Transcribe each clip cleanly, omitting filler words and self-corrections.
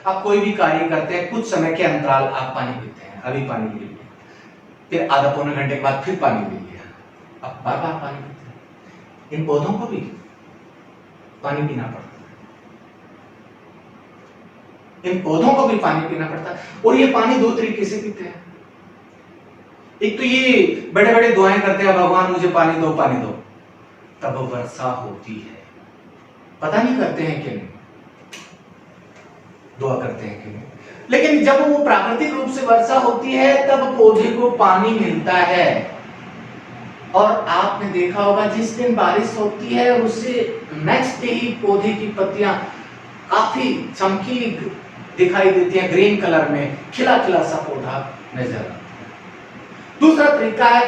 आप कोई भी कार्य करते हैं, कुछ समय के अंतराल आप पानी पीते हैं। अभी पानी ले लिया, फिर आधा पौने घंटे के बाद फिर पानी ले लिया, अब बार बार पानी पीते हैं। इन पौधों को भी पानी पीना पड़ता है, इन पौधों को भी पानी पीना पड़ता है। और ये पानी दो तरीके से पीते हैं। एक तो ये बड़े बड़े दुआएं करते हैं, भगवान मुझे पानी दो पानी दो, तब वर्षा होती है। पता नहीं करते हैं कि नहीं, दुआ करते हैं कि नहीं, लेकिन जब वो प्राकृतिक रूप से वर्षा होती है तब पौधे को पानी मिलता है। और आपने देखा होगा जिस दिन बारिश होती है उससे नेक्स्ट डे ही पौधे की पत्तियां काफी चमकीली दिखाई देती हैं, ग्रीन कलर में खिला खिला सा पौधा नजर आता है। दूसरा तरीका है,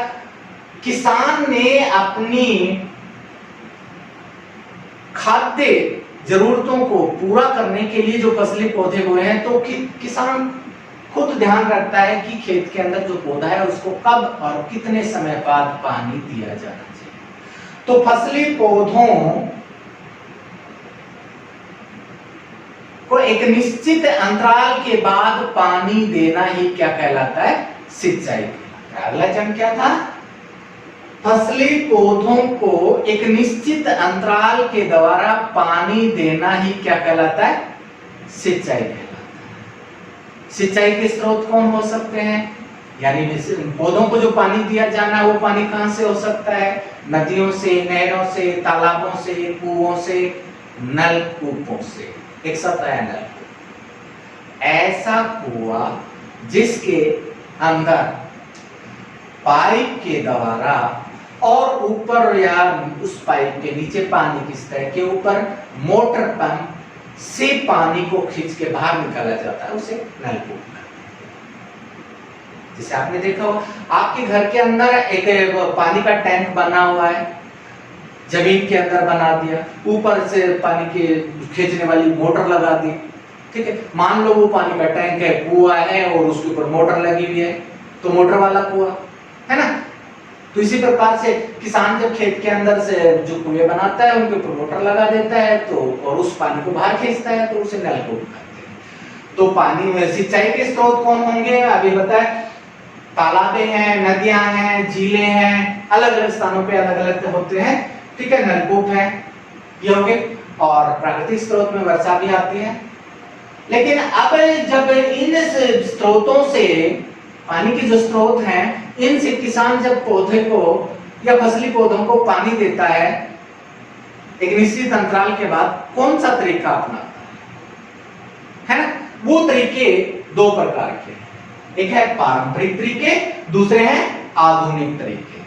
किसान ने अपनी खाद्य जरूरतों को पूरा करने के लिए जो फसली पौधे बोए हैं, तो किसान खुद ध्यान रखता है कि खेत के अंदर जो पौधा है उसको कब और कितने समय बाद पानी दिया जाना चाहिए। तो फसली पौधों को एक निश्चित अंतराल के बाद पानी देना ही क्या कहलाता है? सिंचाई कहलाता है। अगला चरण क्या था? फसली पौधों को एक निश्चित अंतराल के द्वारा पानी देना ही क्या कहलाता है? सिंचाई कहलाता है। सिंचाई के स्रोत कौन हो सकते हैं? यानी पौधों को जो पानी दिया जाना है वो पानी कहां से हो सकता है? नदियों से, नहरों से, तालाबों से, कुओं से, नलकूपों से। एक शब्द है नलकूप। ऐसा कुआं जिसके अंदर पाइप के द्वारा और ऊपर या उस पाइप के नीचे पानी की सतह के ऊपर मोटर पंप से पानी को खींच के बाहर निकाला जाता है, उसे नलकूप कहते हैं। जैसे आपने देखा हो आपके घर के अंदर एक पानी का टैंक बना हुआ है, जमीन के अंदर बना दिया, ऊपर से पानी के खींचने वाली मोटर लगा दी, ठीक है। मान लो वो पानी का टैंक है, कुआं है और उसके ऊपर मोटर लगी हुई है, तो मोटर वाला कुआं है ना। तो इसी प्रकार से किसान जब खेत के अंदर से जो कुएं बनाता है उनके ऊपर मोटर लगा देता है तो और उस पानी को बाहर खींचता है, तो उसे नलकूप कहते हैं। तो पानी में सिंचाई के स्रोत कौन होंगे? अभी बताए, तालाबें हैं, नदियां हैं, झीलें हैं, अलग अलग स्थानों पे अलग अलग होते हैं, ठीक है। नलकूप है ये होंगे। और प्राकृतिक स्रोत में वर्षा भी आती है। लेकिन अब जब इन स्रोतों से पानी के जो स्रोत हैं इनसे किसान जब पौधे को या फसली पौधों को पानी देता है एक निश्चित अंतराल के बाद, कौन सा तरीका अपनाता है ना? वो तरीके दो प्रकार के, एक है पारंपरिक तरीके, दूसरे हैं आधुनिक तरीके।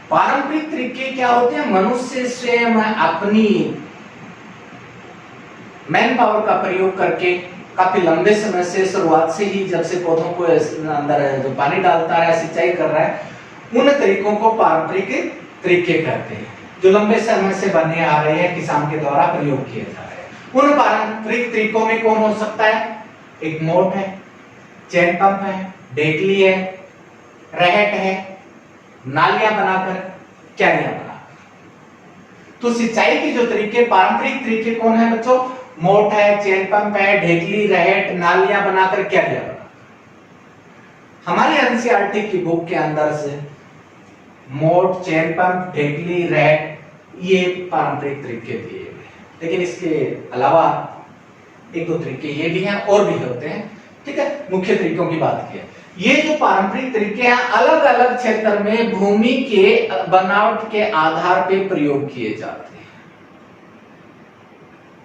पारंपरिक तरीके क्या होते हैं? मनुष्य स्वयं अपनी मैन पावर का प्रयोग करके काफी लंबे समय से, शुरुआत से ही जब से पौधों को अंदर जो पानी डालता है, सिंचाई कर रहा है, उन तरीकों को पारंपरिक तरीके कहते हैं, जो लंबे समय से बने आ रहे हैं, किसान के द्वारा प्रयोग किए जा रहे हैं। उन पारंपरिक तरीकों में कौन हो सकता है? एक मोट है, चैन पंप है, ढेकली है, रहट है, नालियां बनाकर, क्यारियां बनाकर। तो सिंचाई के जो तरीके, पारंपरिक तरीके कौन है बच्चों? मोट है, चैन पंप है, ढेकली, रहट, नालियां बनाकर, क्यारियां बनाकर। हमारे एनसीईआरटी की बुक के अंदर से मोट, चैन पंप, ढेकली, रहट ये पारंपरिक तरीके दिए हुए हैं। लेकिन इसके अलावा एक दो तरीके ये भी हैं और भी होते हैं, ठीक है। मुख्य तरीकों की बात की है। ये जो पारंपरिक तरीके हैं अलग अलग क्षेत्र में भूमि के बनावट के आधार पर प्रयोग किए जाते हैं।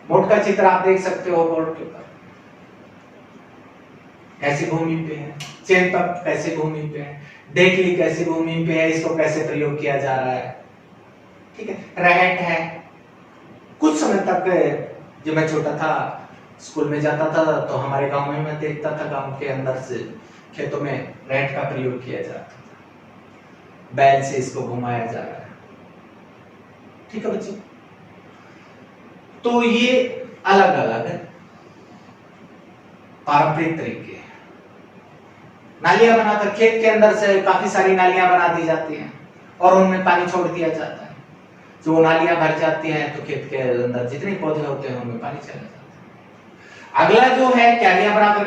मोट का चित्र आप देख सकते हो बोर्ड के ऊपर, कैसी भूमि पे है, चैन पंप कैसी भूमि पे है, ढेकली कैसी भूमि पे है, इसको कैसे प्रयोग किया जा रहा है, ठीक है। रहट है, कुछ समय तक जब मैं छोटा था स्कूल में जाता था तो हमारे गांव में मैं देखता था गांव के अंदर से खेतों में रहट का प्रयोग किया जाता था, बैल से इसको घुमाया जा रहा है, ठीक है बच्चे। तो ये अलग अलग पारंपरिक तरीके हैं। नालियां बनाकर खेत के अंदर से काफी सारी नालियां बना दी जाती हैं और उनमें पानी छोड़ दिया जाता है। जो नालियां भर जाती हैं तो खेत के अंदर जितने पौधे होते हैं उनमें पानी चला जाता है। अगला जो है क्यारियां बनाकर,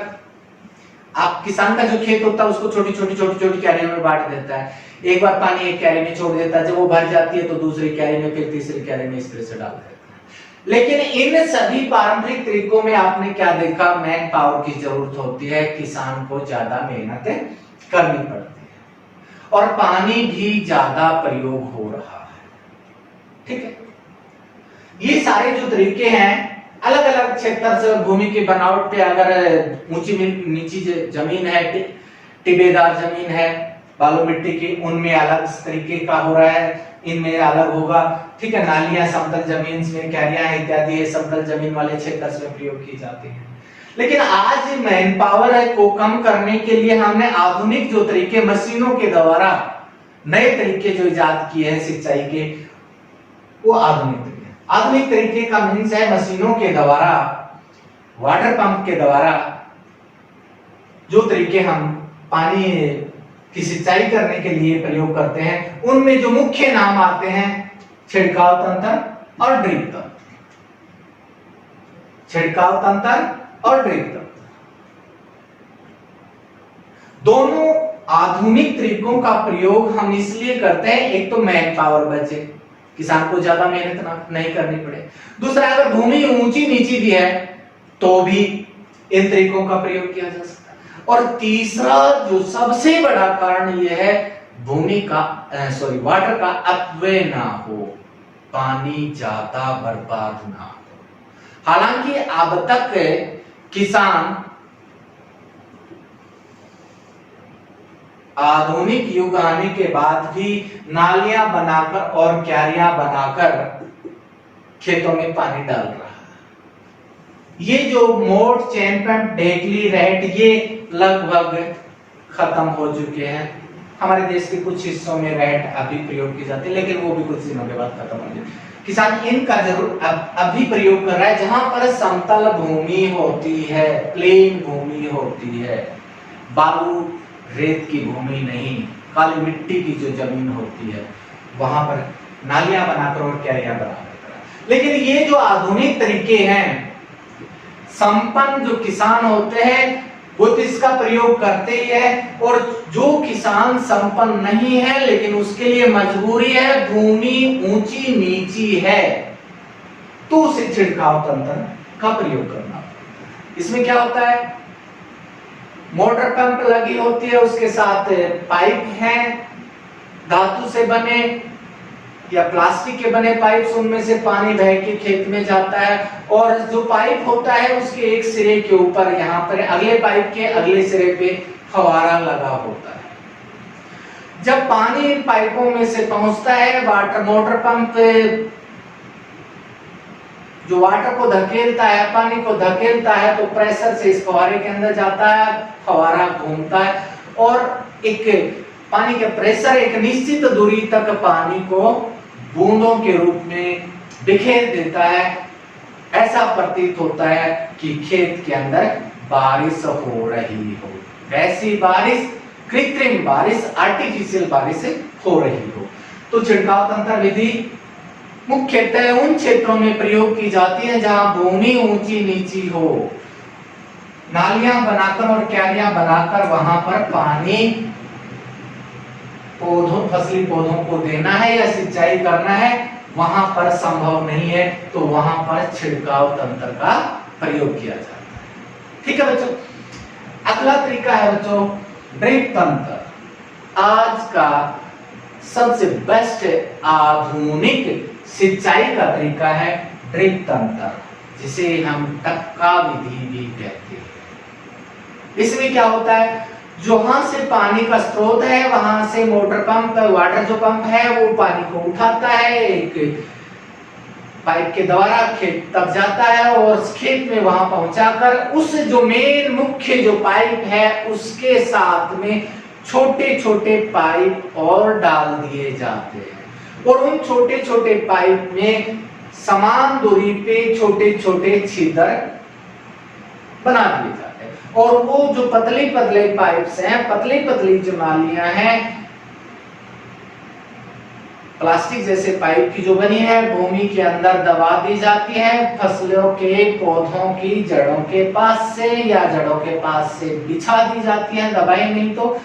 आप किसान का जो खेत होता है उसको छोटी छोटी क्यारियों में बांट देता है। एक बार पानी एक क्यारी में छोड़ देता है, जब वो भर जाती है तो दूसरी क्यारी में, फिर तीसरी क्यारी में, इस तरह से डाल देता है। लेकिन इन सभी पारंपरिक तरीकों में आपने क्या देखा, मैन पावर की जरूरत होती है, किसान को ज्यादा मेहनत करनी पड़ती है और पानी भी ज्यादा प्रयोग हो रहा है। ठीक है, ये सारे जो तरीके हैं अलग अलग क्षेत्र से, भूमि की बनावट पे, अगर ऊंची नीची जमीन है, टिबेदार जमीन है, बालू मिट्टी की, उनमें अलग तरीके का हो रहा है, इनमें अलग होगा। ठीक है, नालियां समतल जमीन में, क्यारियां इत्यादि है समतल जमीन वाले क्षेत्र में प्रयोग की जाती है। लेकिन आज मैन पावर को कम करने के लिए हमने आधुनिक जो तरीके, मशीनों के द्वारा नए तरीके जो इजाद किए हैं सिंचाई के, वो आधुनिक तरीके का मीन्स है मशीनों के द्वारा, वाटर पंप के द्वारा जो तरीके हम पानी की सिंचाई करने के लिए प्रयोग करते हैं, उनमें जो मुख्य नाम आते हैं छिड़काव तंत्र और ड्रिप तंत्र। छिड़काव तंत्र और ड्रिप तंत्र दोनों आधुनिक तरीकों का प्रयोग हम इसलिए करते हैं, एक तो मैन पावर बचे, किसान को ज्यादा मेहनत नहीं करनी पड़े, दूसरा अगर भूमि ऊंची नीची भी है तो भी इन तरीकों का प्रयोग किया जा सकता है, और तीसरा जो सबसे बड़ा कारण यह है, भूमि का वाटर का अपव्यय ना हो, पानी ज्यादा बर्बाद ना हो। हालांकि अब तक किसान आधुनिक युग आने के बाद भी नालियां बनाकर और क्यारियां बनाकर खेतों में पानी डाल रहा है। ये जो मोट, चैन पंप, डेगली, रेट, ये लगभग खत्म हो चुके हैं। हमारे देश के कुछ हिस्सों में रेट अभी प्रयोग की जाती है, लेकिन वो भी कुछ दिनों के बाद खत्म हो जाएगी। किसान इनका जरूर अभी प्रयोग कर रहा है। जहां पर समतल भूमि होती है, प्लेन भूमि होती है, बालू रेत की भूमि नहीं, काली मिट्टी की जो जमीन होती है, वहां पर नालियां बनाकर और क्यारियां बनाकर। लेकिन ये जो आधुनिक तरीके हैं, संपन्न जो किसान होते हैं वो तो इसका प्रयोग करते ही है, और जो किसान संपन्न नहीं है लेकिन उसके लिए मजबूरी है, भूमि ऊंची नीची है, तो उसे छिड़काव तंत्र का प्रयोग करना। इसमें क्या होता है, मोटर पंप लगी होती है, उसके साथ पाइप हैं, धातु से बने या प्लास्टिक के बने पाइप, उनमें से पानी बह के खेत में जाता है, और जो पाइप होता है उसके एक सिरे के ऊपर, यहाँ पर अगले पाइप के अगले सिरे पे फवारा लगा होता है। जब पानी इन पाइपों में से पहुंचता है, मोटर पंप जो वाटर को धकेलता है, पानी को धकेलता है, तो प्रेशर से इस फवारे के अंदर जाता है, फवारा घूमता है और एक पानी के प्रेशर एक निश्चित दूरी तक पानी को बूंदों के रूप में बिखेर देता है। ऐसा प्रतीत होता है कि खेत के अंदर बारिश हो रही हो, वैसी बारिश, कृत्रिम बारिश, आर्टिफिशियल बारिश हो रही हो। तो छिड़काव तंत्र विधि मुख्यतः उन क्षेत्रों में प्रयोग की जाती है जहां भूमि ऊंची नीची हो। नालियां बनाकर और क्यारियां बनाकर वहां पर पानी पौधों, फसली पौधों को देना है या सिंचाई करना है, वहां पर संभव नहीं है, तो वहां पर छिड़काव तंत्र का प्रयोग किया जाता है। ठीक है बच्चों, अगला तरीका है बच्चों ड्रिप तंत्र। आज का सबसे बेस्ट आधुनिक सिंचाई का तरीका है ड्रिप तंत्र, जिसे हम टपका विधि भी कहते हैं। इसमें क्या होता है, जहां से पानी का स्रोत है वहां से मोटर पंप, वाटर जो पंप है वो पानी को उठाता है, एक पाइप के द्वारा खेत तक जाता है और खेत में वहां पहुंचाकर उस जो मेन मुख्य जो पाइप है उसके साथ में छोटे छोटे पाइप और डाल दिए जाते हैं, और उन छोटे छोटे पाइप में समान दूरी पे छोटे छोटे छिद्र बना दिए जाते हैं, और वो जो पतले पतले पाइप्स हैं, पतली पतली जो नालियां हैं, प्लास्टिक जैसे पाइप की जो बनी है भूमि के अंदर दबा दी जाती है, फसलों के पौधों की जड़ों के पास से या जड़ों के पास से बिछा दी जाती है, दबाई नहीं तो,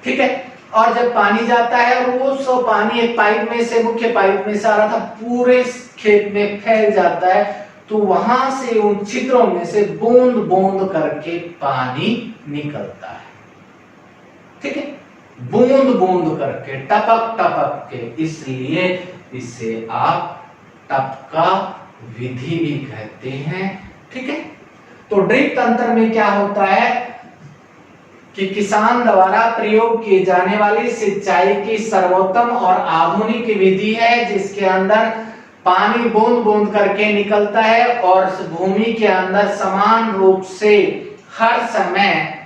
ठीक है। और जब पानी जाता है और वो सब पानी एक पाइप में से, मुख्य पाइप में से आ रहा था, पूरे खेत में फैल जाता है, तो वहां से उन छिद्रों में से बूंद बूंद करके पानी निकलता है, ठीक है, बूंद बूंद करके, टपक टपक के, इसलिए इसे आप टपका विधि भी कहते हैं, ठीक है। तो ड्रिप तंत्र में क्या होता है कि किसान द्वारा प्रयोग किए जाने वाली सिंचाई की सर्वोत्तम और आधुनिक विधि है, जिसके अंदर पानी बूंद बूंद करके निकलता है और भूमि के अंदर समान रूप से हर समय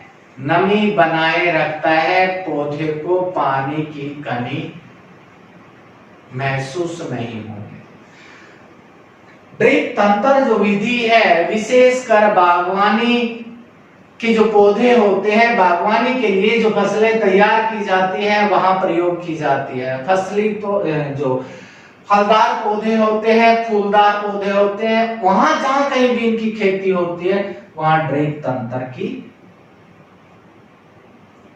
नमी बनाए रखता है, पौधे को पानी की कमी महसूस नहीं होगी। ड्रिप तंत्र जो विधि है विशेषकर बागवानी के जो पौधे होते हैं, बागवानी के लिए जो फसलें तैयार की जाती हैं वहां प्रयोग की जाती है। फसली तो जो फलदार पौधे होते हैं, फूलदार पौधे होते हैं, वहां जहां कहीं भी इनकी खेती होती है वहां ड्रिप तंत्र की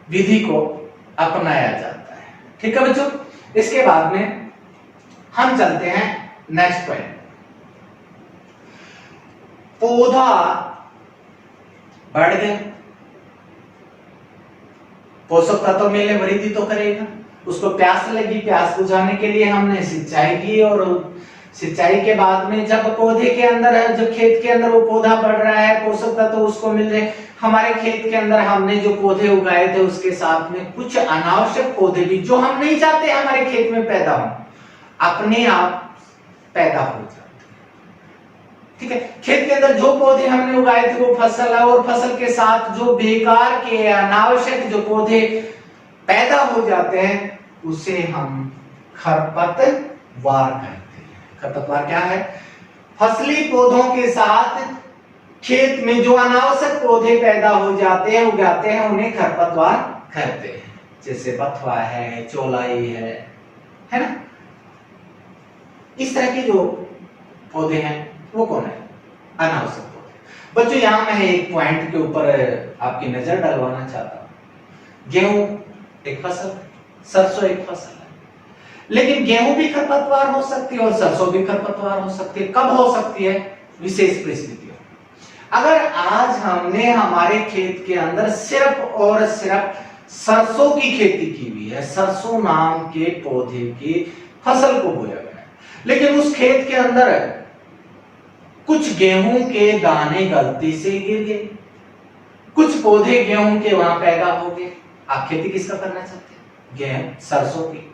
विधि को अपनाया जाता है, ठीक है बच्चों। इसके बाद में हम चलते हैं नेक्स्ट पॉइंट। पौधा बढ़ गया, पोषक तत्व मिले, वृद्धि तो करेगा, उसको प्यास लगी, प्यास बुझाने के लिए हमने सिंचाई की, और सिंचाई के बाद में जब पौधे के अंदर है, जब खेत के अंदर वो पौधा बढ़ रहा है, पोषक तत्व उसको मिल रहे, हमारे खेत के अंदर हमने जो पौधे उगाए थे उसके साथ में कुछ अनावश्यक पौधे भी जो हम नहीं चाहते हमारे खेत में पैदा हो, अपने आप पैदा हो जाते, ठीक है। खेत के अंदर जो पौधे हमने उगाए थे वो फसल है, और फसल के साथ जो बेकार के अनावश्यक जो पौधे पैदा हो जाते हैं उसे हम खरपतवार कहते हैं। खरपतवार क्या है? फसली पौधों के साथ खेत में जो अनावश्यक पौधे पैदा हो जाते हैं, उगाते हैं, उन्हें खरपतवार कहते हैं। जैसे बथुआ है, चौलाई है ना, इस तरह के जो पौधे हैं वो कौन है? अनावश्यक पौधे। बच्चों यहां मैं एक पॉइंट के ऊपर आपकी नजर डलवाना चाहता हूं। गेहूं एक फसल, सरसों एक फसल है, लेकिन गेहूं भी खरपतवार हो सकती है और सरसों भी खरपतवार हो सकती है। कब हो सकती है? विशेष परिस्थितियों। अगर आज हमने हमारे खेत के अंदर सिर्फ और सिर्फ सरसों की खेती की हुई है, सरसों नाम के पौधे की फसल को बोया गया है, लेकिन उस खेत के अंदर कुछ गेहूं के दाने गलती से गिर गए, कुछ पौधे गेहूं के वहां पैदा हो गए, आप खेती किसका करना चाहते हैं? गेहूं, सरसों की,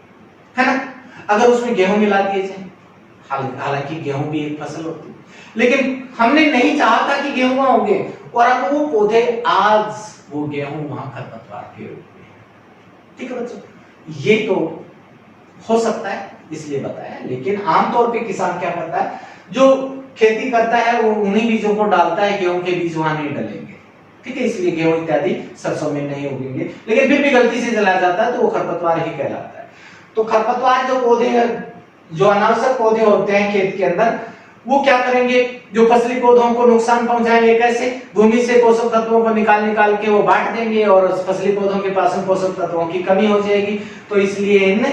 है ना। अगर उसमें गेहूं मिला दिए जाए, हालांकि गेहूं भी एक फसल होती है, लेकिन हमने नहीं चाहा था कि गेहूं वहां होंगे, और अब वो पौधे, आज वो गेहूं वहां खरपतवार के रूप में, ठीक है बच्चों। ये तो हो सकता है इसलिए बताया, लेकिन आमतौर पे किसान क्या करता है, जो खेती करता है वो उन्हीं बीजों को डालता है, गेहूं के बीज वहां नहीं डलेंगे, ठीक है, इसलिए गेहूं इत्यादि सरसों में नहीं उगेंगे, लेकिन फिर भी गलती से जला जाता है तो वो खरपतवार ही कहलाता है। तो खरपतवार जो पौधे, जो अनावश्यक पौधे होते हैं खेत के अंदर, वो क्या करेंगे? जो फसली पौधों को नुकसान पहुंचाएंगे। कैसे? भूमि से पोषक तत्वों को निकाल के वो बांट देंगे और फसली पौधों के पास में पोषक तत्वों की कमी हो जाएगी। तो इसलिए इन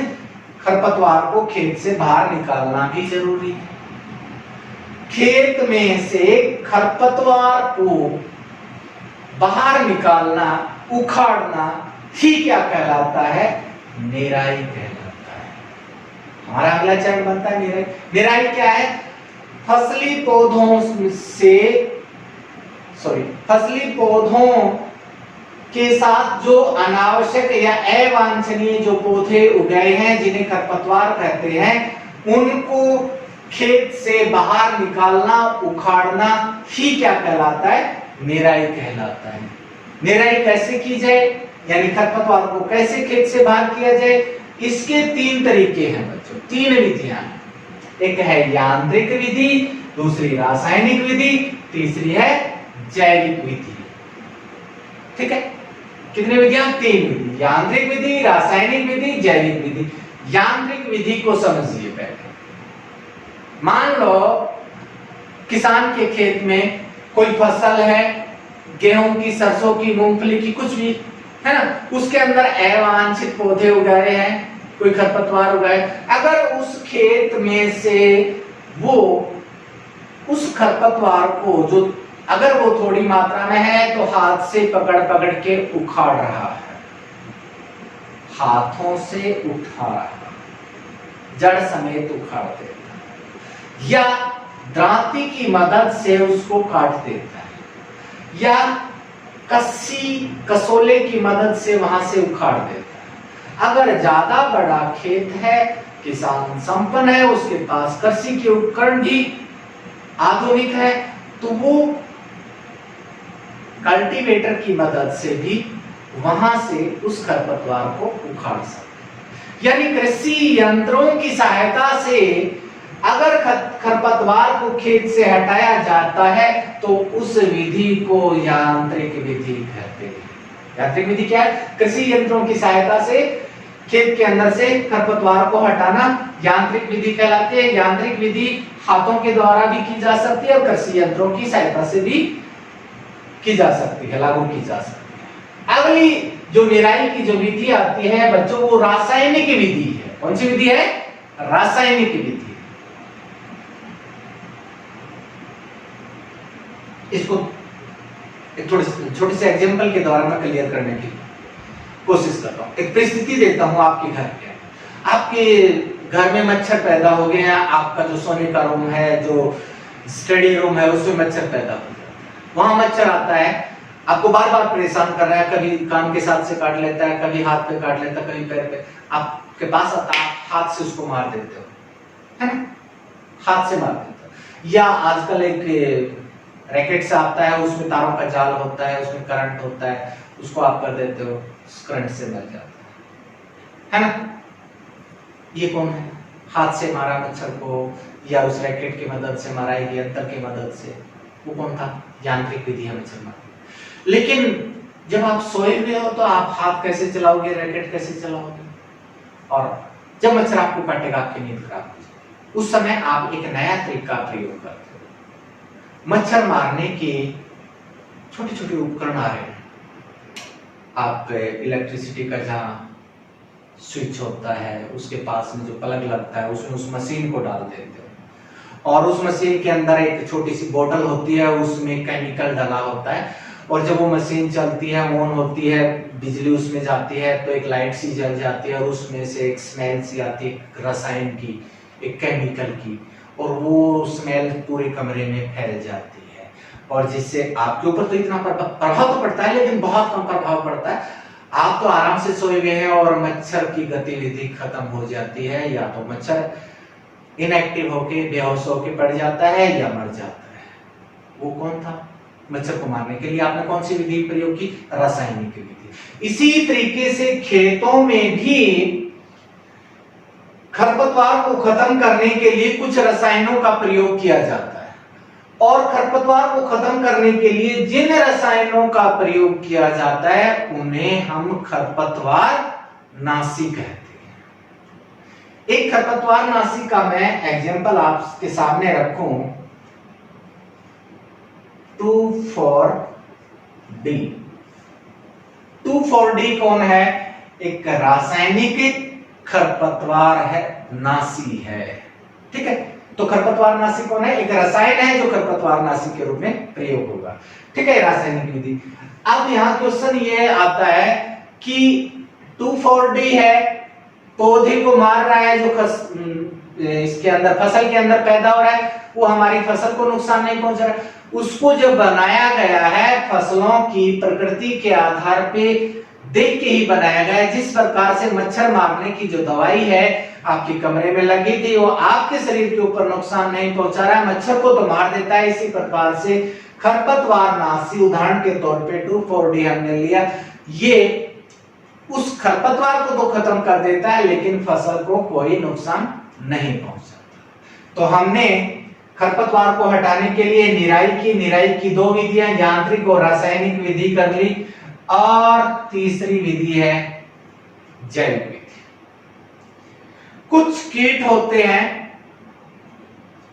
खरपतवार को खेत से बाहर निकालना भी जरूरी है। खेत में से खरपतवार को बाहर निकालना, उखाड़ना ही क्या कहलाता है? निराई कहलाता है। हमारा अगला चरण बनता है निराई। निराई क्या है? फसली पौधों के साथ जो अनावश्यक या अवांछनीय जो पौधे उगाए हैं, जिन्हें खरपतवार कहते हैं, उनको खेत से बाहर निकालना, उखाड़ना ही क्या कहलाता है? निराई कहलाता है। निराई कैसे की जाए, यानी खरपतवार को कैसे खेत से बाहर किया जाए? इसके 3 तरीके हैं बच्चों, 3 विधियां। एक है यांत्रिक विधि, दूसरी रासायनिक विधि, तीसरी है जैविक विधि, ठीक है। कितनी विधियां? 3 विधि, यांत्रिक विधि, रासायनिक विधि, जैविक विधि। यांत्रिक विधि को समझिए पहले। मान लो किसान के खेत में कोई फसल है, गेहूं की, सरसों की, मूंगफली की, कुछ भी है ना, उसके अंदर अवांछित पौधे उगाए हैं, कोई खरपतवार उगाए। अगर उस खेत में से वो उस खरपतवार को, जो अगर वो थोड़ी मात्रा में है, तो हाथ से पकड़ पकड़ के उखाड़ रहा है, हाथों से उठा रहा है, जड़ समेत उखाड़ देता है, या दांती की मदद से उसको काट देता है, या कस्सी कसोले की मदद से वहां से उखाड़ देता है। अगर ज्यादा बड़ा खेत है, किसान संपन्न है, उसके पास कृषि के उपकरण भी आधुनिक है, तो वो कल्टीवेटर की मदद से भी वहां से उस खरपतवार को उखाड़ सकते। यानी कृषि यंत्रों की सहायता से अगर खरपतवार को खेत से हटाया जाता है तो उस विधि को यांत्रिक विधि कहते हैं। यांत्रिक विधि क्या है? कृषि यंत्रों की सहायता से खेत के अंदर से खरपतवार को हटाना यांत्रिक विधि कहलाती है। यांत्रिक विधि हाथों के द्वारा भी की जा सकती है और कृषि यंत्रों की सहायता से भी की जा सकती है, लागू की जा सकती है। अगली जो निराई की जो विधि आती है बच्चों, वो रासायनिक विधि है। कौन सी विधि है? रासायनिक विधि। इसको एक थोड़ी छोटे से एग्जांपल के द्वारा मैं क्लियर करने की कोशिश करता हूं। एक परिस्थिति देता हूं आपके घर के। आपके घर में मच्छर पैदा हो गए हैं, आपका जो सोने का रूम है, जो स्टडी रूम है, उसमें मच्छर पैदा हो गया, वहां मच्छर आता है, आपको बार बार परेशान कर रहा है, कभी कान के साथ से काट लेता है, कभी हाथ पे काट लेता है, कभी पैर पे, आपके पास आता है, हाथ से उसको मार देते हो, है ना, हाथ से मार देते हो। या आजकल एक रैकेट से आता है, उसमें तारों का जाल होता है, उसमें करंट होता है, उसको आप कर देते हो, करंट से मर जाता है ना। ये कौन है? हाथ से मारा मच्छर को, या उस रैकेट की मदद से मारा, एक यंत्र की मदद से, वो कौन था? यांत्रिक विधि है मच्छर मारने। लेकिन जब आप सोए हुए हो तो आप हाथ कैसे चलाओगे, रैकेट कैसे चलाओगे? और जब मच्छर आपको काटेगा, आपकी नींद खराब हो जाएगी। उस समय आप एक नया तरीका प्रयोग करते हो। मच्छर मारने के छोटे छोटे उपकरण आ रहे हैं। आप इलेक्ट्रिसिटी का जहाँ स्विच होता है, उसके पास में जो प्लग लगता है, उसमें उस मशीन को डाल देते हो, और उस मशीन के अंदर एक छोटी सी बोतल होती है, उसमें केमिकल डाला होता है, और जब वो मशीन चलती है, ऑन होती है, बिजली उसमें जाती है, तो एक लाइट सी जल जाती है, और उसमें से एक स्मेल सी आती है, रसायन की, एक केमिकल की, और वो स्मेल पूरे कमरे में फैल जाती है, और जिससे आपके ऊपर तो इतना प्रभाव तो पड़ता है, लेकिन बहुत कम प्रभाव पड़ता है। आप तो आराम से सोए हुए हैं और मच्छर की गतिविधि खत्म हो जाती है, या तो मच्छर इनएक्टिव होके, बेहोश होके पड़ जाता है, या मर जाता है। वो कौन था? मच्छर को मारने के लिए आपने कौन सी विधि प्रयोग की? रासायनिक विधि। इसी तरीके से खेतों में भी खरपतवार को खत्म करने के लिए कुछ रसायनों का प्रयोग किया जाता है, और खरपतवार को खत्म करने के लिए जिन रसायनों का प्रयोग किया जाता है उन्हें हम खरपतवार नाशी कहते हैं। एक खरपतवार नाशी का मैं एग्जांपल आपके सामने रखूं, 2,4-D। 2,4-D कौन है? एक रासायनिक खरपतवार है, नाशी है। ठीक है, तो खरपतवार नाशी कौन है? एक रसायन है जो खरपतवार नाशी के रूप में प्रयोग होगा। ठीक है, रासायनिक विधि। अब यहाँ क्वेश्चन ये आता है कि 2,4-D है, पौधे को मार रहा है, जो इसके अंदर फसल के अंदर पैदा हो रहा है, वो हमारी फसल को नुकसान नहीं पहुंचा रहा है। उसको जब बनाया गया है, फसलों की प्रकृति के आधार पे देख के ही बनाया गया है। जिस प्रकार से मच्छर मारने की जो दवाई है आपके कमरे में लगी थी, वो आपके शरीर के ऊपर नुकसान नहीं पहुंचा रहा है, मच्छर को तो मार देता है। इसी प्रकार से खरपतवार नाशी, उदाहरण के तौर पे 2,4-D हमने लिया, ये उस खरपतवार को तो खत्म कर देता है, लेकिन फसल को कोई नुकसान नहीं पहुंचाता। तो हमने खरपतवार को हटाने के लिए निराई की दो विधियां, यांत्रिक और रासायनिक विधि कर ली, और तीसरी विधि है जैविक विधि। कुछ कीट होते हैं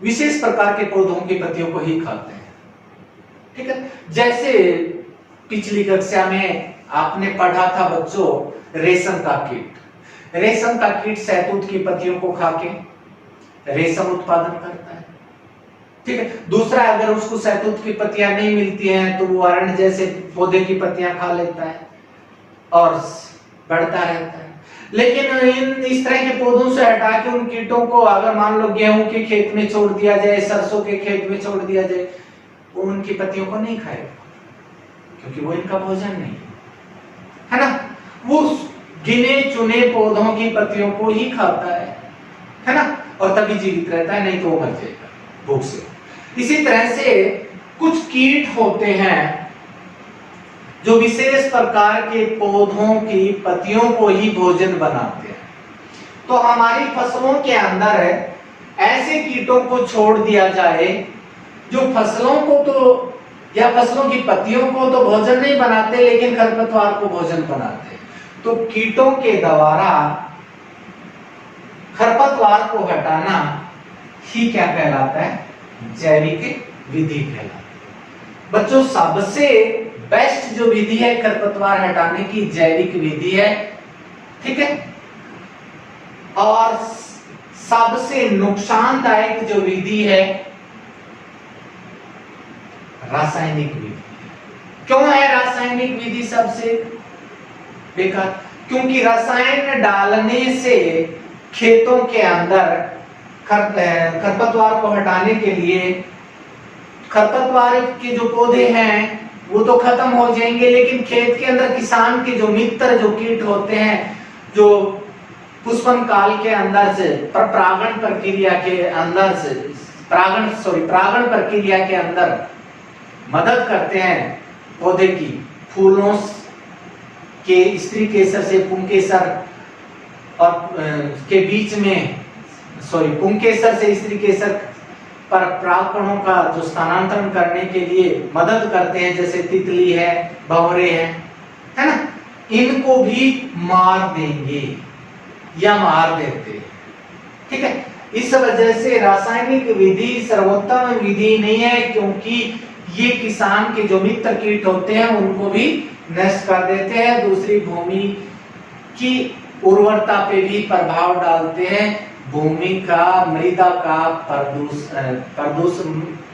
विशेष प्रकार के पौधों की पत्तियों को ही खाते हैं, ठीक है। जैसे पिछली कक्षा में आपने पढ़ा था बच्चों, रेशम का कीट। रेशम का कीट शहतूत की पत्तियों को खा के रेशम उत्पादन करता है, ठीक है। दूसरा, अगर उसको शहतूत की पत्तियां नहीं मिलती हैं तो वो अरंड जैसे पौधे की पत्तियां खा लेता है और बढ़ता रहता है। लेकिन इस तरह के पौधों से हटा के उन कीटों को अगर मान लो गेहूं के खेत में छोड़ दिया जाए, सरसों के खेत में छोड़ दिया जाए, वो उनकी पत्तियों को नहीं खाएगा, क्योंकि वो इनका भोजन नहीं है ना। वो गिने चुने पौधों की पत्तियों को ही खाता है ना, और तभी जीवित रहता है, नहीं तो वो मर जाएगा भूख से। इसी तरह से कुछ कीट होते हैं जो विशेष प्रकार के पौधों की पत्तियों को ही भोजन बनाते हैं। तो हमारी फसलों के अंदर ऐसे कीटों को छोड़ दिया जाए जो फसलों को तो या फसलों की पत्तियों को तो भोजन नहीं बनाते, लेकिन खरपतवार को भोजन बनाते हैं। तो कीटों के द्वारा खरपतवार को हटाना ही क्या कहलाता है? जैविक विधि कहलाती है। बच्चों, सबसे बेस्ट जो विधि है खरपतवार हटाने की जैविक विधि है, ठीक है। और सबसे नुकसानदायक जो विधि है रासायनिक विधि। क्यों है रासायनिक विधि सबसे बेकार? क्योंकि रसायन डालने से खेतों के अंदर खरपतवार को हटाने के लिए खरपतवार के जो पौधे हैं वो तो खत्म हो जाएंगे, लेकिन खेत के अंदर किसान के जो मित्र जो कीट होते हैं, जो पुष्पन काल के अंदर से परागण प्रक्रिया के अंदर से परागण प्रक्रिया के अंदर मदद करते हैं पौधे की, फूलों के स्त्री केसर से पुंकेसर और के बीच में पुंकेसर से स्त्री केसर पर परागकणों का जो स्थानांतरण करने के लिए मदद करते हैं, जैसे तितली है, भंवरे है ना, इनको भी मार देंगे या मार देते हैं, ठीक है। इस वजह से रासायनिक विधि सर्वोत्तम विधि नहीं है, क्योंकि ये किसान के जो मित्र कीट होते हैं उनको भी नष्ट कर देते हैं, दूसरी भूमि की उर्वरता पे भी प्रभाव डालते हैं, भूमि का मृदा का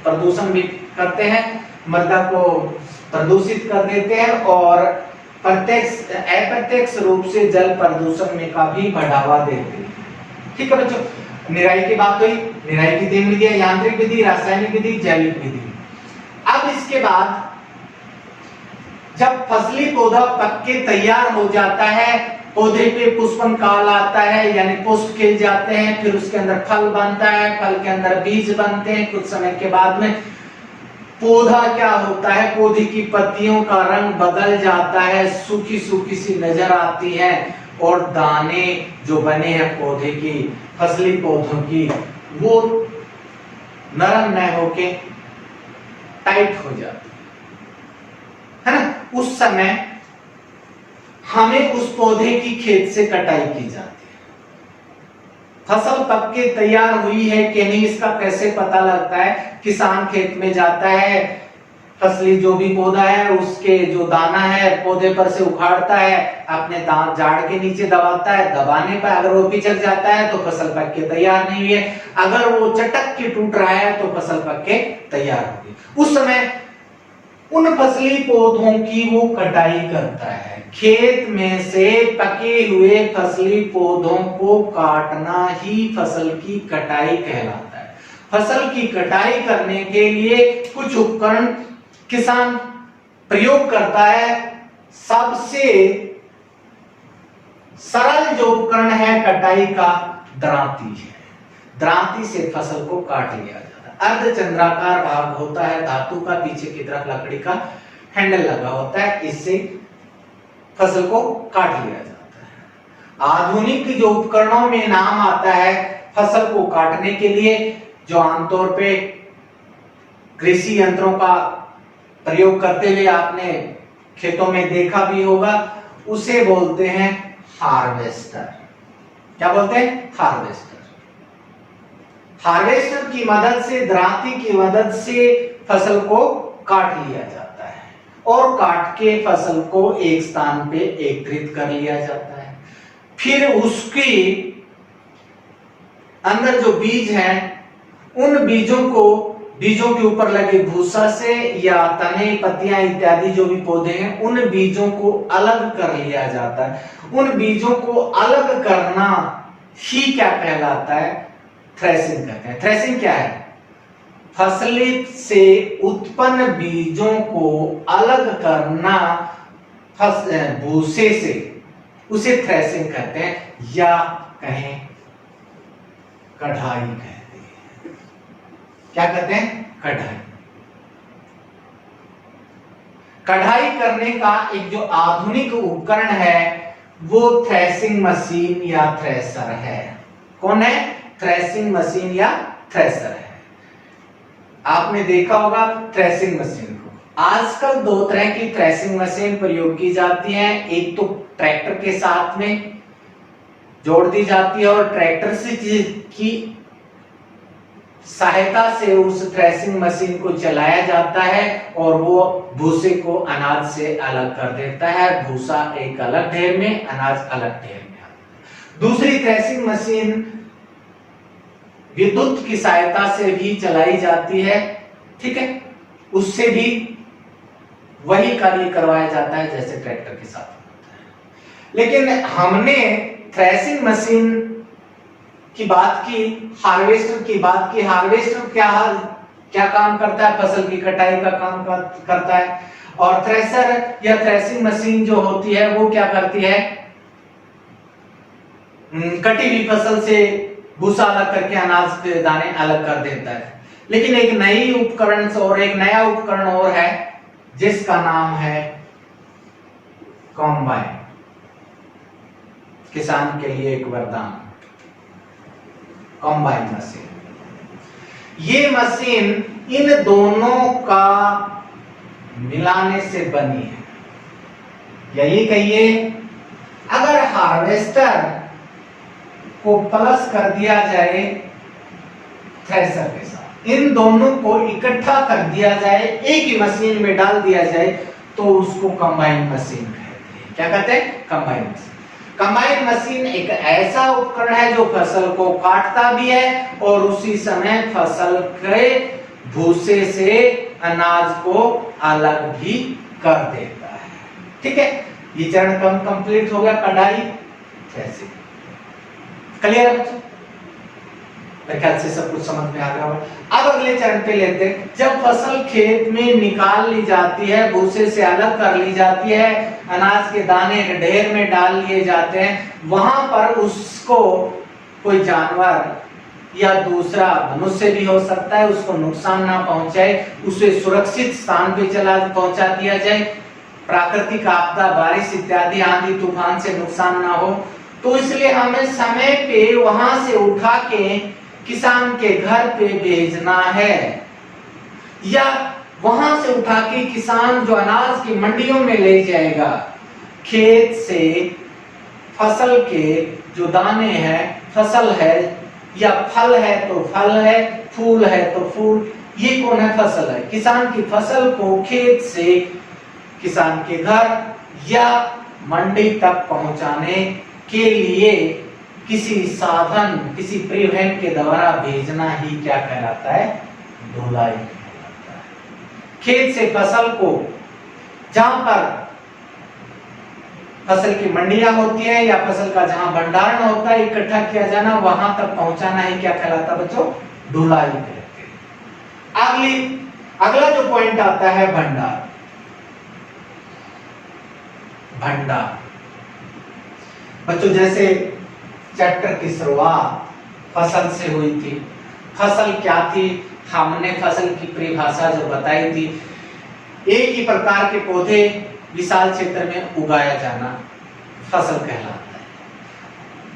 प्रदूषण भी करते हैं, मृदा को प्रदूषित कर देते हैं और अप्रत्यक्ष रूप से जल प्रदूषण में का भी बढ़ावा देते हैं, ठीक है बच्चों। निराई की बात हुई, निराई की तीन विधि, यांत्रिक विधि, रासायनिक विधि, जैविक विधि। अब इसके बाद जब फसली पौधा पक के तैयार हो जाता है, पौधे पे पुष्पन काल आता है, यानी पुष्प खिल जाते हैं, फिर उसके अंदर फल बनता है, फल के अंदर बीज बनते हैं, कुछ समय के बाद में पौधा क्या होता है, पौधे की पत्तियों का रंग बदल जाता है, सूखी सूखी सी नजर आती है और दाने जो बने हैं पौधे की, फसली पौधों की, वो नरम न होके टाइट हो जाती है ना। उस समय हमें उस पौधे की खेत से कटाई की जाती है। फसल पक के तैयार हुई है कि नहीं, इसका कैसे पता लगता है? किसान खेत में जाता है, फसली जो भी पौधा है उसके जो दाना है पौधे पर से उखाड़ता है, अपने दांत झाड़ के नीचे दबाता है, दबाने पर अगर वो पिचक जाता है तो फसल पक के तैयार नहीं हुई है, अगर वो चटक के टूट रहा है तो फसल पक के तैयार हो गई। उस समय उन फसली पौधों की वो कटाई करता है। खेत में से पके हुए फसली पौधों को काटना ही फसल की कटाई कहलाता है। फसल की कटाई करने के लिए कुछ उपकरण किसान प्रयोग करता है। सबसे सरल जो उपकरण है कटाई का, दरांती है। दरांती से फसल को काट लिया जाता है। अर्धचंद्राकार भाग होता है धातु का, पीछे की तरफ लकड़ी का हैंडल लगा होता है, इससे फसल को काट लिया जाता है। आधुनिक जो उपकरणों में नाम आता है फसल को काटने के लिए, जो आमतौर पे कृषि यंत्रों का प्रयोग करते हुए आपने खेतों में देखा भी होगा, उसे बोलते हैं हार्वेस्टर। क्या बोलते हैं? हार्वेस्टर। हार्वेस्टर की मदद से, दरांती की मदद से फसल को काट लिया जाता है और काट के फसल को एक स्थान पे एकत्रित कर लिया जाता है। फिर उसके अंदर जो बीज हैं, उन बीजों के ऊपर लगे भूसा से या तने, पत्तियां इत्यादि जो भी पौधे हैं, उन बीजों को अलग कर लिया जाता है। उन बीजों को अलग करना ही क्या कहलाता है? थ्रेसिंग कहते हैं। थ्रेसिंग क्या है? फसली से उत्पन्न बीजों को अलग करना भूसे से, उसे थ्रेसिंग कहते हैं, या कहें कढ़ाई कहते हैं। क्या कहते हैं? कढ़ाई। कढ़ाई करने का एक जो आधुनिक उपकरण है वो थ्रेसिंग मशीन या थ्रेसर है। कौन है? थ्रेसिंग मशीन या थ्रेसर है। आपने देखा होगा थ्रेसिंग मशीन को। आजकल दो तरह की थ्रेसिंग मशीन प्रयोग की जाती हैं। एक तो ट्रैक्टर के साथ में जोड़ दी जाती है और ट्रैक्टर से की सहायता से उस थ्रेसिंग मशीन को चलाया जाता है और वो भूसे को अनाज से अलग कर देता है। भूसा एक अलग ढेर में, अनाज अलग ढेर में। दूसरी थ्रेसिंग मशीन विद्युत की सहायता से भी चलाई जाती है, ठीक है, उससे भी वही कार्य करवाया जाता है जैसे ट्रैक्टर के साथ होता है। लेकिन हमने थ्रेसिंग मशीन की बात की, हार्वेस्टर की बात की। हार्वेस्टर क्या काम करता है? फसल की कटाई का काम करता है। और थ्रेसर या थ्रेसिंग मशीन जो होती है वो क्या करती है? कटी हुई फसल से भूसा अलग करके अनाज के दाने अलग कर देता है। लेकिन एक नई उपकरण और एक नया उपकरण और है जिसका नाम है कॉम्बाइन। किसान के लिए एक वरदान, कॉम्बाइन मशीन। ये मशीन इन दोनों का मिलाने से बनी है। यही कहिए, अगर हार्वेस्टर को प्लस कर दिया जाए थ्रेसर के साथ, इन दोनों को इकट्ठा कर दिया जाए, एक ही मशीन में डाल दिया जाए, तो उसको कंबाइन मशीन कहते हैं। क्या कहते हैं? Combine machine. कंबाइन मशीन एक ऐसा उपकरण है जो फसल को काटता भी है और उसी समय फसल के भूसे से अनाज को अलग भी कर देता है। ठीक है, ये चरण कंप्लीट हो गया। कढ़ाई, थ्रेसिंग, क्लियर है बच्चों? मेरे ख्याल से सब कुछ समझ में आ गया होगा। अब अगले चरण पे लेते हैं। जब फसल खेत में निकाल ली जाती है, भूसे से अलग कर ली जाती है, अनाज के दाने एक ढेर में डाल लिए जाते हैं, वहां पर उसको कोई जानवर या दूसरा मनुष्य भी हो सकता है, उसको नुकसान ना पहुंचाए, उसे सुरक्षित स्थान पे पहुंचा दिया जाए, प्राकृतिक आपदा, बारिश इत्यादि, आंधी तूफान से नुकसान ना हो, तो इसलिए हमें समय पे वहां से उठा के किसान के घर पे भेजना है, या वहां से उठा के किसान जो अनाज की मंडियों में ले जाएगा, खेत से फसल के जो दाने हैं, फसल है या फल है तो फल है, फूल है तो फूल, ये कौन है? फसल है। किसान की फसल को खेत से किसान के घर या मंडी तक पहुंचाने के लिए किसी साधन, किसी परिवहन के द्वारा भेजना ही क्या कहलाता है? ढुलाई कहलाता है। खेत से फसल को जहां पर फसल की मंडियां होती है या फसल का जहां भंडारण होता है, इकट्ठा किया जाना, वहां तक पहुंचाना ही क्या कहलाता है बच्चों? ढुलाई कहते हैं। अगला जो पॉइंट आता है भंडार। भंडार बच्चों, जैसे चैप्टर की शुरुआत फसल से हुई थी। फसल क्या थी? हमने फसल की परिभाषा जो बताई थी, एक ही प्रकार के पौधे विशाल क्षेत्र में उगाया जाना फसल कहलाता है।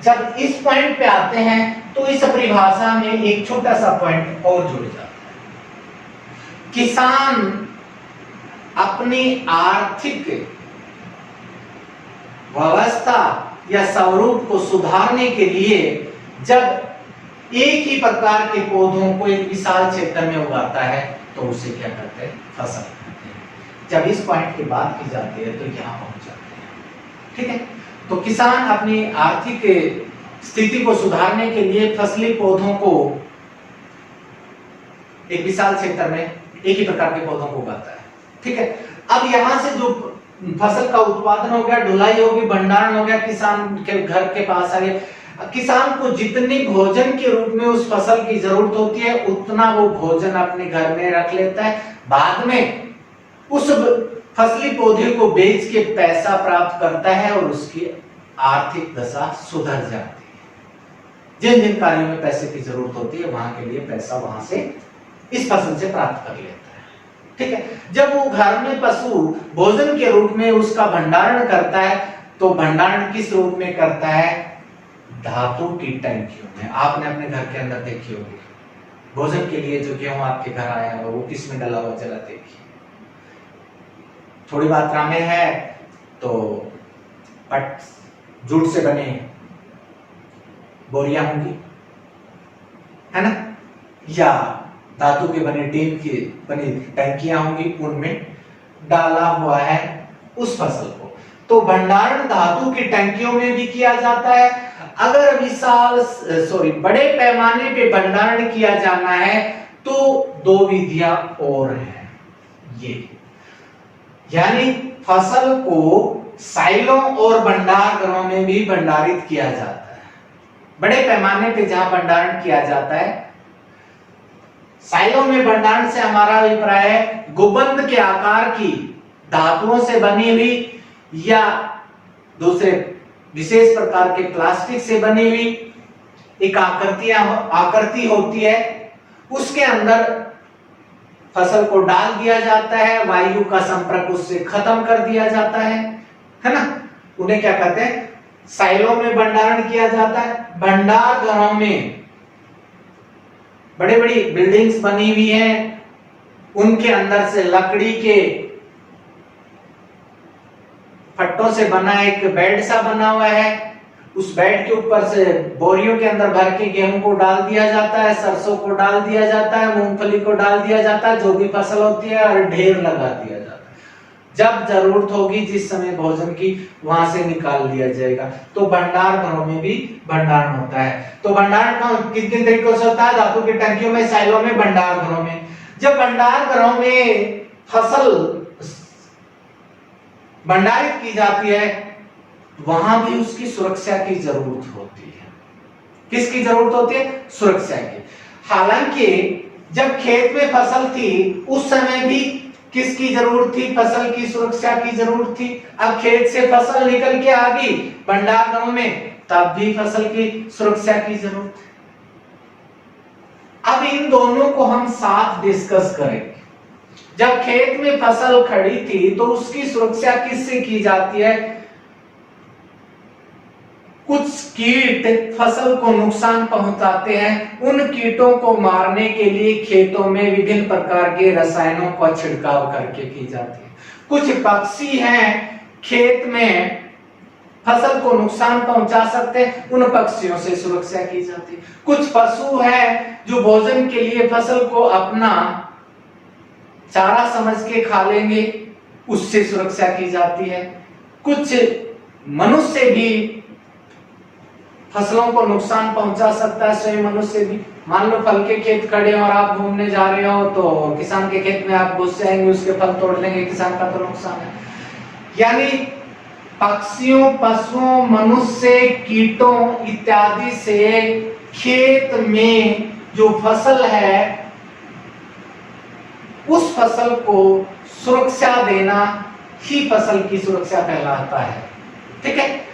जब इस पॉइंट पे आते हैं तो इस परिभाषा में एक छोटा सा पॉइंट और जुड़ जाता है। किसान अपनी आर्थिक व्यवस्था या स्वरूप को सुधारने के लिए जब एक ही प्रकार के पौधों को एक विशाल क्षेत्र में उगाता है तो उसे क्या कहते हैं? फसल कहते हैं। जब इस पॉइंट की बात की जाती है तो यहाँ पहुंच जाते हैं। ठीक है, तो किसान अपनी आर्थिक स्थिति को सुधारने के लिए फसली पौधों को एक विशाल क्षेत्र में एक ही प्रकार के पौधों को उगाता है। ठीक है, अब यहां से जो फसल का उत्पादन हो गया, ढुलाई होगी, भंडारण हो गया, किसान के घर के पास आ गया। किसान को जितनी भोजन के रूप में उस फसल की जरूरत होती है उतना वो भोजन अपने घर में रख लेता है। बाद में उस फसली पौधे को बेच के पैसा प्राप्त करता है और उसकी आर्थिक दशा सुधर जाती है। जिन जिन कार्यों में पैसे की जरूरत होती है वहां के लिए पैसा वहां से इस फसल से प्राप्त कर लेता है। ठीक है, जब वो घर में पशु भोजन के रूप में उसका भंडारण करता है तो भंडारण किस रूप में करता है? धातु की टंकियों में। आपने अपने घर के अंदर देखी होगी भोजन के लिए जो गेहूं आपके घर आया है वो किस में डला हुआ जरा देखिए। थोड़ी मात्रा में है तो जूट से बने बोरियां होंगी, है ना, या धातु के बने टीन की बनी टंकियां होंगी, उनमें डाला हुआ है उस फसल को। तो भंडारण धातु की टंकियों में भी किया जाता है। अगर बड़े पैमाने पे भंडारण किया जाना है तो दो विधियां और हैं ये, यानी फसल को साइलों और भंडार घरों में भी भंडारित किया जाता है। बड़े पैमाने पे जहां भंडारण किया जाता है, साइलों में भंडारण से हमारा अभिप्राय है गुंबद के आकार की धातुओं से बनी हुई या दूसरे विशेष प्रकार के प्लास्टिक से बनी हुई एक आकृति होती है, उसके अंदर फसल को डाल दिया जाता है, वायु का संपर्क उससे खत्म कर दिया जाता है ना। उन्हें क्या कहते हैं? साइलों में भंडारण किया जाता है। भंडार घरों में बड़ी बड़ी बिल्डिंग्स बनी हुई हैं, उनके अंदर से लकड़ी के फट्टों से बना एक बेड सा बना हुआ है, उस बेड के ऊपर से बोरियों के अंदर भर के गेहूं को डाल दिया जाता है, सरसों को डाल दिया जाता है, मूंगफली को डाल दिया जाता है, जो भी फसल होती है, और ढेर लगा दिया जाता है। जब जरूरत होगी जिस समय भोजन की वहां से निकाल लिया जाएगा। तो भंडार घरों में भी भंडारण होता है। तो भंडारण किन किन तरीकों से होता है? धातु की टंकियों में, साइलों में, भंडार घरों में। जब भंडार घरों में फसल भंडारित की जाती है वहां भी उसकी सुरक्षा की जरूरत होती है। किसकी जरूरत होती है? सुरक्षा की। हालांकि जब खेत में फसल थी उस समय भी किसकी जरूरत थी? फसल की सुरक्षा की जरूरत थी। अब खेत से फसल निकल के आ गई भंडार घरों में, तब भी फसल की सुरक्षा की जरूरत है। अब इन दोनों को हम साथ डिस्कस करेंगे। जब खेत में फसल खड़ी थी तो उसकी सुरक्षा किससे की जाती है? कुछ कीट फसल को नुकसान पहुंचाते हैं, उन कीटों को मारने के लिए खेतों में विभिन्न प्रकार के रसायनों का छिड़काव करके की जाती है। कुछ पक्षी हैं खेत में फसल को नुकसान पहुंचा सकते हैं, उन पक्षियों से सुरक्षा की जाती है। कुछ पशु हैं जो भोजन के लिए फसल को अपना चारा समझ के खा लेंगे, उससे सुरक्षा की जाती है। कुछ मनुष्य भी फसलों को नुकसान पहुंचा सकता है, स्वयं मनुष्य भी। मान लो फल के खेत खड़े और आप घूमने जा रहे हो तो किसान के खेत में आप घुस जाएंगे, उसके फल तोड़ लेंगे, किसान का तो नुकसान है। यानी पक्षियों, पशुओं, मनुष्य, कीटों इत्यादि से खेत में जो फसल है उस फसल को सुरक्षा देना ही फसल की सुरक्षा कहलाता है। ठीक है,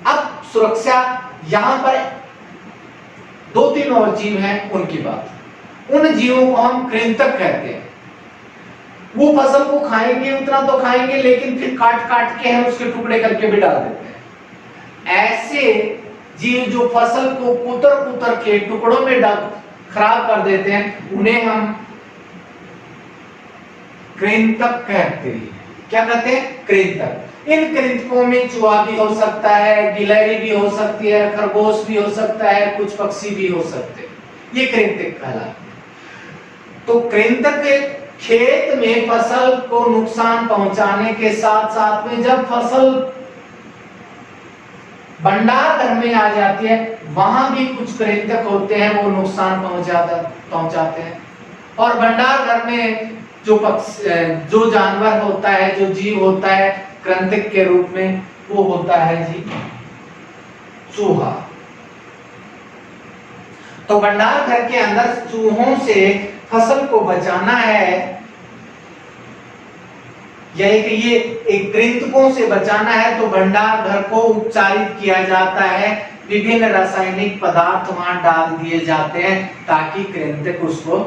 अब सुरक्षा यहां पर दो तीन और जीव हैं, उनकी बात। उन जीवों को हम कृंतक कहते हैं। वो फसल को खाएंगे, उतना तो खाएंगे, लेकिन फिर काट काट के हम उसके टुकड़े करके भी डाल देते हैं। ऐसे जीव जो फसल को कुतर कुतर के टुकड़ों में खराब कर देते हैं, उन्हें हम कृंतक कहते हैं। क्या कहते हैं? कृंतक। इन कृंतकों में चूहा भी हो सकता है, गिलहरी भी हो सकती है, खरगोश भी हो सकता है, कुछ पक्षी भी हो सकते हैं, ये कृंतक कहलाते हैं। तो कृंतक खेत में फसल को नुकसान पहुंचाने के साथ साथ में जब फसल भंडार घर में आ जाती है, वहां भी कुछ कृंतक होते हैं, वो नुकसान पहुंचाते हैं। और भंडार घर में जो जानवर होता है, जो जीव होता है कृंतक के रूप में, वो होता है जी चूहा। तो भंडार घर के अंदर चूहों से फसल को बचाना है, यानी कि ये एक कृंतकों से बचाना है, तो भंडार घर को उपचारित किया जाता है, विभिन्न रासायनिक पदार्थ वहां डाल दिए जाते हैं ताकि कृंतक उसको,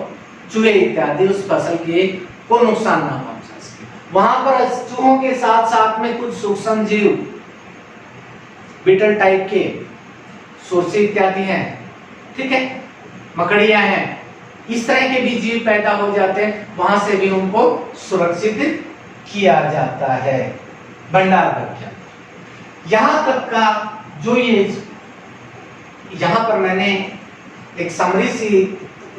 चूहे इत्यादि उस फसल के को नुकसान ना पहुंचा सके। वहां पर चूहों के साथ साथ में कुछ सूक्ष्म जीव, बीटल टाइप के, सोरसी इत्यादि हैं, ठीक है, मकड़ियां हैं, इस तरह के भी जीव पैदा हो जाते हैं, वहां से भी उनको सुरक्षित किया जाता है भंडार घर के अंदर। यहां तक का जो ये यहां पर मैंने एक समरी सी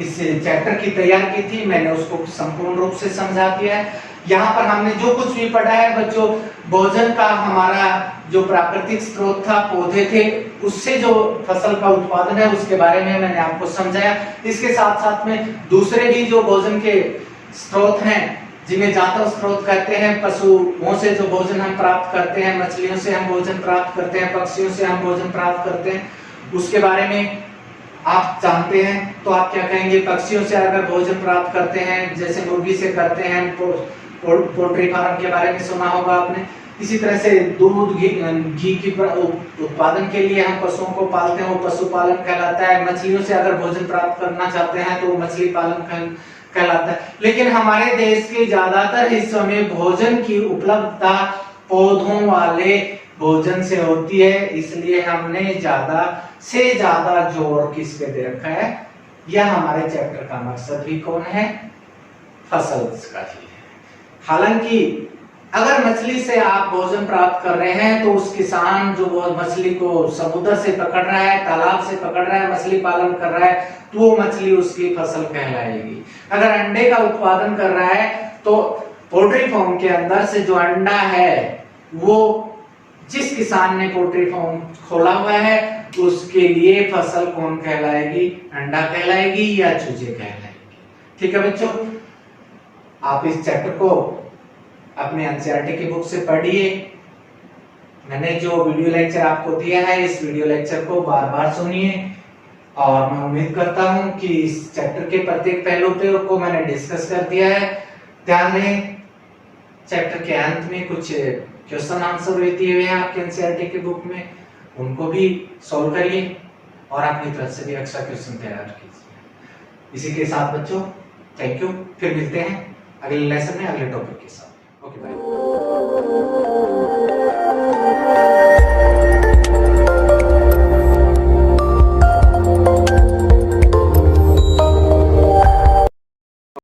इस चैप्टर की तैयार की थी, मैंने उसको संपूर्ण रूप से समझा दिया है। यहाँ पर हमने जो कुछ भी पढ़ा है बच्चों, भोजन का हमारा जो प्राकृतिक स्रोत था, पौधे थे, उससे जो फसल का उत्पादन है उसके बारे में मैंने आपको समझाया। इसके साथ साथ में दूसरे भी जो भोजन के स्रोत हैं, जिन्हें जातक स्रोत कहते हैं, पशुओं से जो भोजन हम प्राप्त करते हैं, मछलियों से हम भोजन प्राप्त करते हैं, पक्षियों से हम भोजन प्राप्त करते हैं, उसके बारे में आप जानते हैं। तो आप क्या कहेंगे, पक्षियों से अगर भोजन प्राप्त करते हैं, जैसे मुर्गी से करते हैं, पोल्ट्री फार्म के बारे में सुना होगा आपने। इसी तरह से दूध घी की उत्पादन के लिए हम पशुओं को पालते हैं, वो पशुपालन कहलाता है। मछलियों से अगर भोजन प्राप्त करना चाहते हैं तो मछली पालन कहलाता है। लेकिन हमारे देश के ज्यादातर हिस्सों में भोजन की उपलब्धता पौधों वाले भोजन से होती है, इसलिए हमने ज्यादा से ज्यादा जोर किस पे दे रखा है। यह हमारे चैप्टर का मकसद भी कौन है, फसल का ही है। हालांकि अगर मछली से आप भोजन प्राप्त कर रहे हैं तो उस किसान जो वो मछली को समुद्र से पकड़ रहा है, तालाब से पकड़ रहा है, मछली पालन कर रहा है, तो वो मछली उसकी फसल कहलाएगी। अगर अंडे का उत्पादन कर रहा है तो पोल्ट्री फार्म के अंदर से जो अंडा है, वो जिस किसान ने पोल्ट्री फार्म खोला हुआ है उसके लिए फसल कौन कहलाएगी, अंडा कहलाएगी या चूजे कहलाएगी। ठीक है बच्चों, आप इस चैप्टर को अपने एनसीईआरटी की बुक से पढ़िए। मैंने जो वीडियो लेक्चर आपको दिया है, इस वीडियो लेक्चर को बार बार सुनिए, और मैं उम्मीद करता हूं कि इस चैप्टर के प्रत्येक पहलू पे को मैंने डिस्कस कर दिया है। ध्यान रहे, चैप्टर के अंत में कुछ क्वेश्चन आंसर देते हुए हैं आपके एनसीईआरटी की बुक में, उनको भी सॉल्व करिए और अपनी तरफ से भी एक्स्ट्रा क्वेश्चन तैयार कीजिए। इसी के साथ बच्चों थैंक यू, फिर मिलते हैं अगले लेसन में अगले टॉपिक के साथ। Okay bye.